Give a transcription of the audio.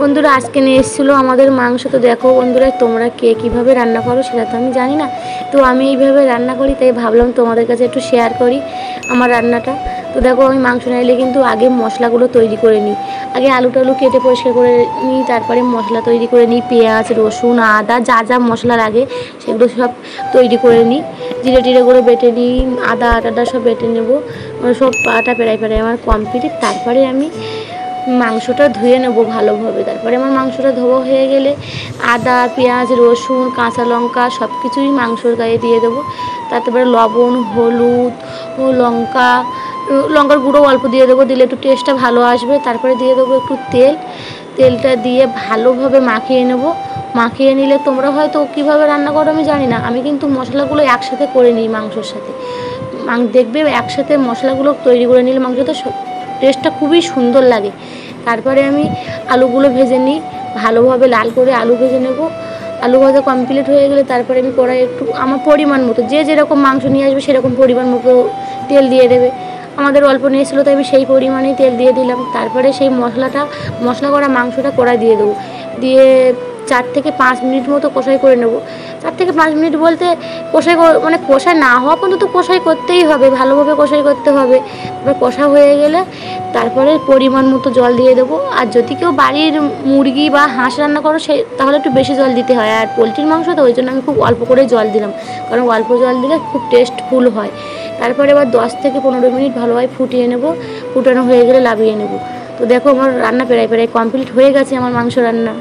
বন্ধুরা আজকে নিয়ে এসেছিলো আমাদের মাংস। তো দেখো বন্ধুরা, তোমরা কে কীভাবে রান্না করো সেটা তো আমি জানি না, তো আমি এইভাবে রান্না করি, তাই ভাবলাম তোমাদের কাছে একটু শেয়ার করি আমার রান্নাটা। তো দেখো, আমি মাংস নাইলে কিন্তু আগে মশলাগুলো তৈরি করে নিই। আগে আলু টালু কেটে পরিষ্কার করে নিই, তারপরে মশলা তৈরি করে নিই। পেঁয়াজ, রসুন, আদা, যা যা মশলা লাগে সেগুলো সব তৈরি করে নিই। জিরে টিরে করে বেটে নিই, আদা আটা সব বেটে নেবো। সব পাটা প্রায় আমার কমপ্লিট। তারপরে আমি মাংসটা ধুয়ে নেব ভালোভাবে। তারপরে আমার মাংসটা ধোয়া হয়ে গেলে আদা, পেঁয়াজ, রসুন, কাঁচা লঙ্কা সব কিছুই মাংসর গায়ে দিয়ে দেবো। তারপরে লবণ, হলুদ ও লঙ্কার গুঁড়ো অল্প দিয়ে দেবো, দিলে একটু টেস্টটা ভালো আসবে। তারপরে দিয়ে দেবো একটু তেলটা দিয়ে ভালোভাবে মাখিয়ে নেব। মাখিয়ে নিলে তোমরা হয়তো কীভাবে রান্না করো আমি জানি না, আমি কিন্তু মশলাগুলো একসাথে করে নিই মাংসর সাথে। দেখবে একসাথে মশলাগুলো তৈরি করে নিলে মাংসটা টেস্টটা খুবই সুন্দর লাগে। তারপরে আমি আলুগুলো ভেজে নিই, ভালোভাবে লাল করে আলু ভেজে নেব। আলু ভাজা কমপ্লিট হয়ে গেলে তারপরে আমি কড়াই একটু আমার পরিমাণ মতো, যে যেরকম মাংস নিয়ে আসবে সেরকম পরিমাণ মতো তেল দিয়ে দেবে। আমাদের অল্প নিয়েছিলো তাই আমি সেই পরিমাণেই তেল দিয়ে দিলাম। তারপরে সেই মশলা করা মাংসটা কড়াই দিয়ে দেবো, দিয়ে 4 থেকে 5 মিনিট মতো কষাই করে নেব। 4 থেকে 5 মিনিট বলতে কষাই না হওয়া পর্যন্ত কষাই করতেই হবে, ভালোভাবে কষাই করতে হবে। এবার কষা হয়ে গেলে তারপরে পরিমাণ মতো জল দিয়ে দেবো। আর যদি কেউ বাড়ির মুরগি বা হাঁস রান্না করো তাহলে একটু বেশি জল দিতে হয়। আর পোলট্রির মাংস তো ওই জন্য আমি খুব অল্প করে জল দিলাম, কারণ অল্প জল দিলে খুব টেস্টফুল হয়। তারপরে এবার 10 থেকে 15 মিনিট ভালোভাবে ফুটিয়ে নেব। ফুটানো হয়ে গেলে নামিয়ে নেব। তো দেখো, আমার রান্না প্রায় কমপ্লিট হয়ে গেছে, আমার মাংস রান্না।